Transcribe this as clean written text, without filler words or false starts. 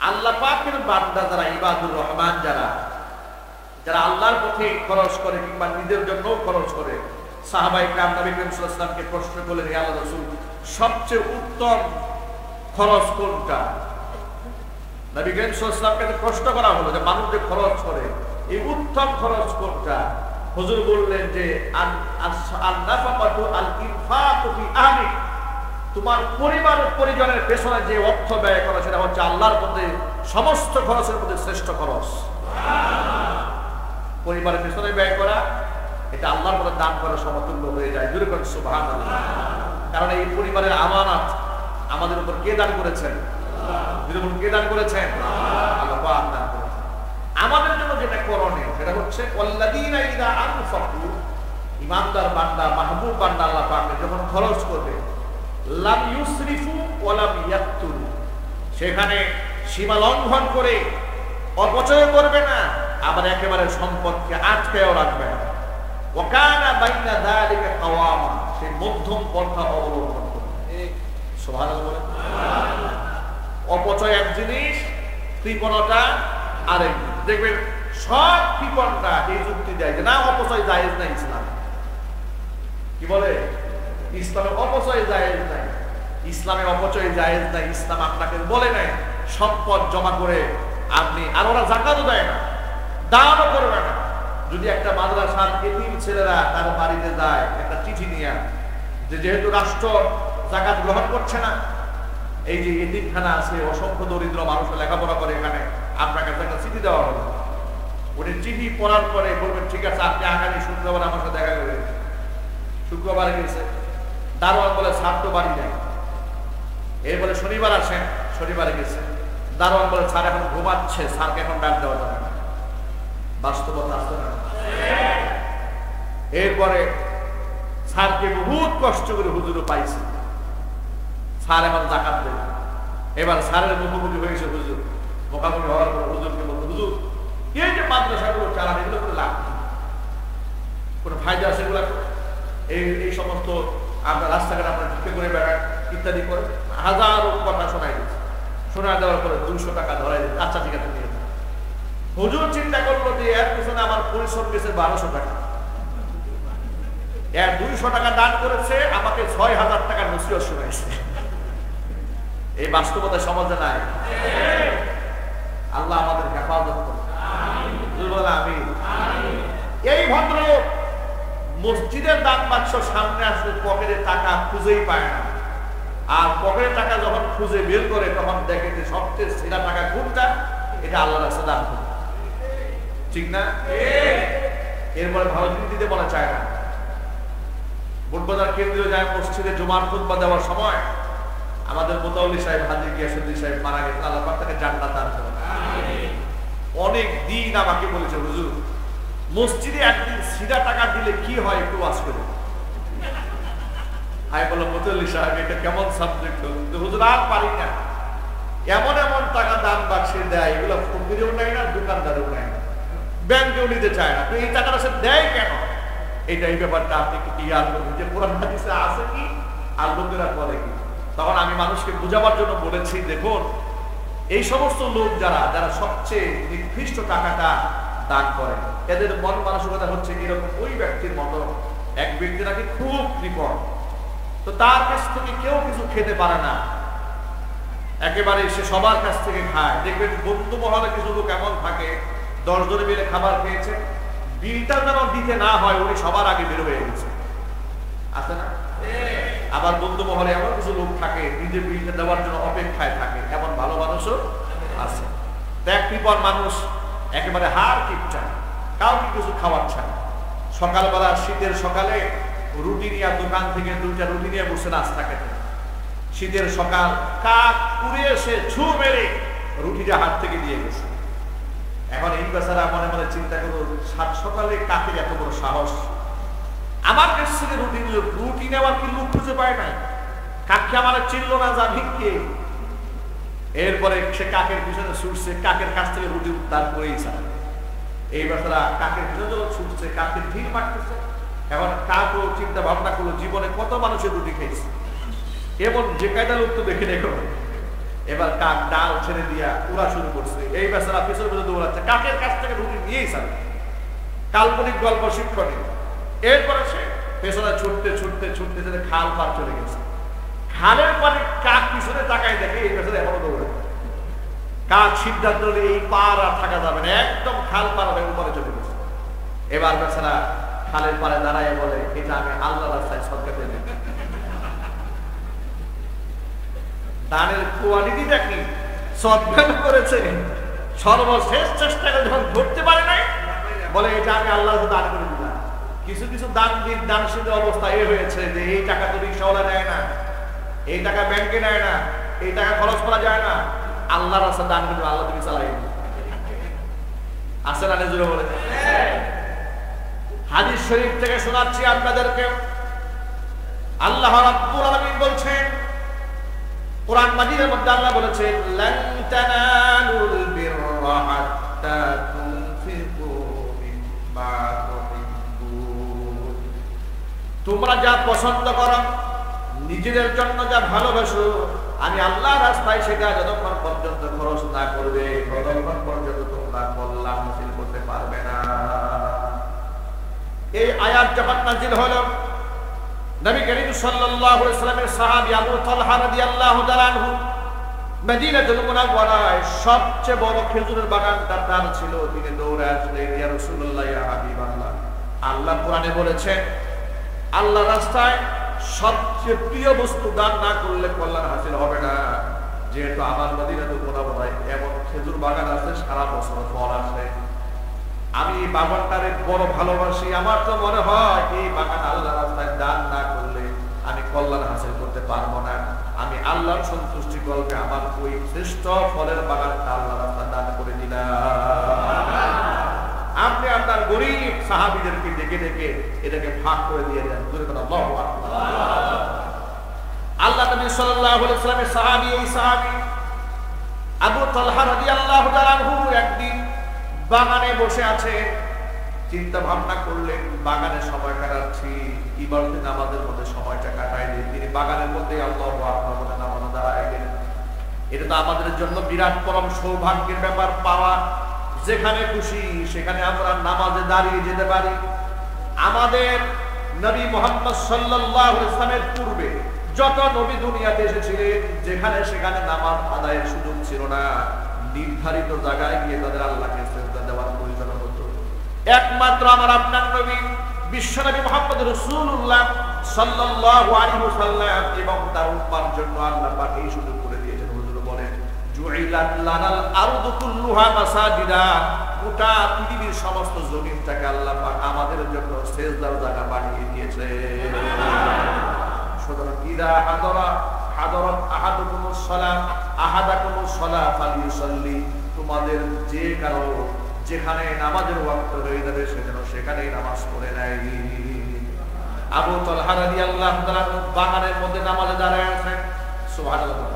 আল্লাহ পাকের বান্দা যারা, ইবাদুর রহমান যারা, যারা আল্লাহর পথে খরচ করে কিংবা নিজের জন্য খরচ করে, সাহাবায়ে কেরাম নবী করিম সাল্লাল্লাহু আলাইহি ওয়াসাল্লামকে প্রশ্ন করলেন, হে আল্লাহর রাসূল, সবচেয়ে উত্তম খরচ কোনটা? নবী করিম সাল্লাল্লাহু আলাইহি ওয়াসাল্লামকে প্রশ্ন করা হলো যে মানুষ যে খরচ করে এই উত্তম খরচ কোনটা? হুজুর বললেন যে আন-নাফাকাতু আল-ইনফাকু ফি আহলিক, তোমার পরিবার পরিজনের পেছনে যে অর্থ ব্যয় করা সেটা হচ্ছে আল্লাহর পথে সমস্ত খরচের মধ্যে শ্রেষ্ঠ খরচ। পরিবারের পেছনে ব্যয় করা এটা আল্লাহর পথে দান করার সমতুল্য হয়ে যায়। জোরে করে সুবহানাল্লাহ। কারণ এই পরিবারের আমানত আমাদের উপর কে দান করেছেন? কে দান করেছেন? আল্লাহ পাক দান করেছেন। আমাদের জন্য যেটা করণীয় সেটা হচ্ছে ওয়াল্লাযীনা ইযা আনফাকু, ইমানদার বান্দা, মাহবুব বান্দা আল্লাহ পাক যখন খরচ করবে, লাম ইউসরিফু ওয়া লাম ইয়াকতুলু, সেখানে সীমা লঙ্ঘন করে অপচয় করবে না, আবার একেবারে সম্পদকে আটকেও রাখবে না। ওয়া কানা বাইনা যালিকা কাওয়ামা, সেই মধ্যম পন্থা অবলম্বন করবে। সুবহানাল্লাহ বলেন। অপচয় এক জিনিস, কৃপণতা আরেক জিনিস। দেখবেন সব কৃপণতা এই যুক্তি দেয় যে না অপচয় জায়েজ না ইসলাম। কি বলে? ইসলামে অপচয় জায়েজ নাই। ইসলামে অপচয় জায়েজ নাই। ইসলাম আপনাকে বলে নাই সম্পদ জমা করে আপনি, আর ওরা যাকাতও দেয় না, দানও করবে না। যদি একটা মাদ্রাসার এতিম ছেলেরা তার বাড়িতে যায় একটা চিঠি নিয়ে, যে যেহেতু রাষ্ট্র যাকাত গ্রহণ করছে না, এই যে এতিমখানা আছে, অসংখ্য দরিদ্র মানুষ লেখাপড়া করে, এখানে আপনার কাছে একটা চিঠি দেওয়া হলো। উনি চিঠি পড়ার পরে বলবেন ঠিক আছে আপনি আগামী শুক্রবার আমার সাথে দেখা করবেন। শুক্রবার গেছে, দারোয়ান বলে স্যার তো বাড়ি নেই। এই বলে শনিবার আসেন, শনিবারে গেছে, দারোয়ান বলে স্যার এখন ঘুমাচ্ছে, স্যারকে এখন ডাক দেওয়া যাবে না। বাস্তবতা আসতে না। এরপরে স্যারকে বহুত কষ্ট করে হুজুর পাইছে, স্যার এখন যাকাত দেবে। এবার স্যারের মুখোমুখি হয়েছে হুজুর, মুখোমুখি হওয়ার পর হুজুরকে বলতো, হুজুর এই যে মাদ্রাসাগুলো চালান এগুলো করে লাভ কোনো ফায়দা আছে? এগুলো এই সমস্ত আপনার রাস্তাঘাট আপনার ঢুকে করে বেড়ান ইত্যাদি করে হাজারো কথা শোনাই দিচ্ছে। শোনা দেওয়ার পরে 200 টাকা ধরাই দিচ্ছে, আচ্ছা ঠিক আছে নিয়ে। হুজুর চিন্তা করলো যে এর পিছনে আমার পরিশ্রম গেছে 1200 টাকা, এর 200 টাকা দান করেছে, আমাকে 6000 টাকা নসিহত শোনাইছে। এই বাস্তবতা সমাজে নাই। আল্লাহ আমাদের হেফাজত করুন। আমিন। এই ভদ্রলোক মসজিদের দান বাক্স সামনে আসলে পকেটে টাকা খুঁজেই পায় না, আর পকেটে টাকা যখন খুঁজে বের করে তখন দেখে যে সবচেয়ে সেরা টাকা কোনটা, এটা আল্লাহর রাস্তায় দান করে। ঠিক না? এরপরে ভালো জিনিস দিতে বলা চায় না। বুটবাজার কেন্দ্রীয় যায় মসজিদে জুমার খুতবা দেওয়ার সময় আমাদের মোতাউল্লি সাহেব হাজী গিয়াসউদ্দিন সাহেব মারা গেছেন, আল্লাহ পাক তাকে জান্নাত দান করুন। অনেক দিন আমাকে বলেছে হুজুর মসজিদে একদিন সিধা টাকা দিলে কি হয় একটু ওয়াজ করে। আমি বললাম মোতাউল্লি সাহেব এটা কেমন সাবজেক্ট হল? হুজুর আর পারি না, এমন এমন টাকা দান বাক্সে দেয়, এগুলো ফকিরেও নেয় না, দোকানদারও নেয় না, ব্যাংকেও নিতে চায় না। তো এই টাকাটা সে দেয় কেন? এটা এই ব্যাপারটা আপনি কি ইয়াদ করবেন যে কোরআন হাদিসে আছে কি আর লোকেরা করে কি। তখন আমি মানুষকে বোঝাবার জন্য বলেছি, দেখুন এই সমস্ত লোক যারা যারা সবচেয়ে নিকৃষ্ট টাকাটা দান করে, এদের মন মানসিকতা হচ্ছে এরকম ওই ব্যক্তির মতো। এক ব্যক্তি নাকি খুব কৃপণ, তো তার কাছ থেকে কেউ কিছু খেতে পারে না, একেবারে সে সবার কাছ থেকে খায়। দেখবেন বন্ধু মহলে কিছু লোক এমন থাকে, 10 জনে মিলে খাবার খেয়েছে, বিলটা যেন দিতে না হয় উনি সবার আগে বের হয়ে গেছে, আছে না? আবার বন্ধু মহলে এমন কিছু লোক থাকে নিজে বিলটা দেওয়ার জন্য অপেক্ষায় থাকে, এমন ভালো মানুষও আছে। এক কৃপণ মানুষ একেবারে হার কিপটা, কাউকে কিছু খাওয়াচ্ছে না। সকালবেলা শীতের সকালে রুটি নিয়ে দোকান থেকে 2টা রুটি নিয়ে বসে নাস্তা খেতে, শীতের সকাল কাক উড়ে এসে ছু মেরে রুটিটা হাত থেকে দিয়ে গেছে। এখন এই বেচারা মনে মনে চিন্তা করো, সাত সকালে কাকের এত বড় সাহস, আমার কাছ থেকে রুটি নিল, রুটি নেওয়ার কি লোক খুঁজে পায় নাই, কাককে আমার চিনল না, জানি কে। এরপরে সে কাকের পিছনে ছুটছে, কাকের কাছ থেকে রুটি উদ্ধার করেই চায়। এই বেচারা কাকের পিছনে ছুটছে, কাকের ভিড় মারতেছে। এখন কাকও চিন্তা ভাবনা করলো জীবনে কত মানুষের রুটি খেয়েছে, এমন যে কায়দা লোক তো দেখে দেখো এবার কাক ডাল ছেড়ে দিয়া উড়া শুরু করছে, এই বেচারা পিছনে পিছনে দৌড়াচ্ছে, কাকের কাছ থেকে রুটি নিয়েই ছাড়ে। কাল্পনিক গল্প শিক্ষণীয়। এরপরে সে পেছনে ছুটতে ছুটতে ছুটতে ছুটতে খাল পার চলে গেছে। খালের পরে কাক পিছনে তাকায় দেখে এই বেচারা এখনো দৌড়ে। কাক সিদ্ধান্ত নিলে এই পার আর থাকা যাবে না, একদম খাল পার হয়ে উপরে চলে গেছে। এবার বেচারা খালের পারে দাঁড়ায় বলে, এটা আমি আল্লাহ রাস্তায় সদকা দিয়ে দিই। দানের কোয়ালিটি দেখি, সদকা করেছে, সর্বশেষ চেষ্টা করে যখন ধরতে পারে নাই বলে এটা আমি আল্লাহ দান করে দিলাম। কিছু কিছু দানশীল অবস্থা এ হয়েছে যে এই টাকা তো রিক্সাওয়ালা নেয় না, এই টাকা ব্যাংকে নেয় না, এই টাকা খরচ করা যায় না, আল্লাহ রাস্তা দান করে আল্লাহ তুমি চালাই আসে না জুড়ে বলে। হাদিস শরীফ থেকে শোনাচ্ছি আপনাদেরকে, আল্লাহ রাব্বুল আলামিন বলছেন কোরআন মাজিদের মধ্যে, আল্লাহ বলেছেন লান তানালুল বিররা হাত্তা তুনফিকু মিম্মা তুহিব্বুন। তোমরা যা পছন্দ করো, নিজেদের জন্য যা ভালোবাসো, আমি আল্লাহর রাস্তায় সেটা যতক্ষণ পর্যন্ত খরচ না করবে ততক্ষণ পর্যন্ত তোমরা কল্যাণ হাসিল করতে পারবে না। এই আয়াত যখন নাযিল হলো, নবী করিম সাল্লাল্লাহু আলাইহি ওয়াসাল্লামের সাহাবী আবু তালহা রাদিয়াল্লাহু তাআলা আনহু মদিনাতুল মুনাওয়ারায় সবচেয়ে বড় খেজুরের বাগানটা তার ছিল। তিনি দৌড়ে আসলেন, ইয়া রাসূলুল্লাহ, ইয়া হাবিবাল্লাহ, আল্লাহ কোরআনে বলেছেন আল্লাহর রাস্তায় সবচেয়ে প্রিয় বস্তু দান না করলে কল্যাণ হাসিল হবে না। যেহেতু আমার মদিনাতুল মুনাওয়ারায় এমন খেজুর বাগান আছে, সারা বছর ফল আসে, আমি এই বাগানটারে বড় ভালোবাসি, আমার তো মনে হয় এই বাগান আল্লাহর রাস্তায় দান না করলে আমি কল্যাণ হাসিল করতে পারবো না। আমি আল্লাহর সন্তুষ্টি কল্পে আমার ওই শ্রেষ্ঠ ফলের বাগানটা আল্লাহর রাস্তায় দান করে দিলাম। আপনি আপনার গরিব সাহাবীদেরকে ডেকে ডেকে এটাকে ভাগ করে দিয়ে দেন। আল্লাহু আকবার। আল্লাহ নবী সাল্লাল্লাহু আলাইহি ওয়াসাল্লামের সাহাবী, এই সাহাবী আবু তালহা রাদিয়াল্লাহু তাআলা আনহু একদিন বাগানে বসে আছে, চিন্তা ভাবনা করলেন বাগানে সময় কাটাচ্ছি, ইবাদতে নামাজের মধ্যে সময়টা কাটাই দিই। তিনি বাগানের মধ্যে আল্লাহু আকবার বলে নামাজে দাঁড়াইলেন। এটা তো আমাদের জন্য বিরাট পরম সৌভাগ্যের ব্যাপার, পাওয়া যেখানে খুশি সেখানে আমরা নামাজে দাঁড়িয়ে যেতে পারি। আমাদের নবী মুহাম্মদ সাল্লাল্লাহু আলাইহি ওয়াসাল্লামের পূর্বে যত নবী দুনিয়াতে এসেছিলেন, যেখানে সেখানে নামাজ আদায়ের সুযোগ ছিল না, নির্ধারিত জায়গায় গিয়ে তাদের আল্লাহকে সিজদা দেওয়ার প্রয়োজন হতো। একমাত্র আমার আপনার নবী বিশ্বনবী মুহাম্মদ রাসূলুল্লাহ সাল্লাল্লাহু আলাইহি ওয়াসাল্লাম এবং তার উম্মার জন্য আল্লাহ পাক এই সুযোগ করে দিয়েছেন। হুজুর বলেন জুইলাত লানাল আরদু কুল্লুহা মাসাজিদা, গোটা পৃথিবীর সমস্ত জমিনটাকে আল্লাহ পাক আমাদের জন্য সিজদার জায়গা বানিয়ে দিয়েছে। সুতরাং ইদা হাদরাত আহাদুকুমুস সালাহ আহাদাকুমুস সালাহ ফালিয়ুসাল্লি, তোমাদের যে কারো যেখানে নামাজের ওয়াক্ত হয়ে যাবে সেজন্য সেখানেই নামাজ পড়ে নেয়। আবু তালহা রাদিয়াল্লাহু তাআলা বাগানের মধ্যে নামাজে দাঁড়ায় আছেন। সুবহানাল্লাহ।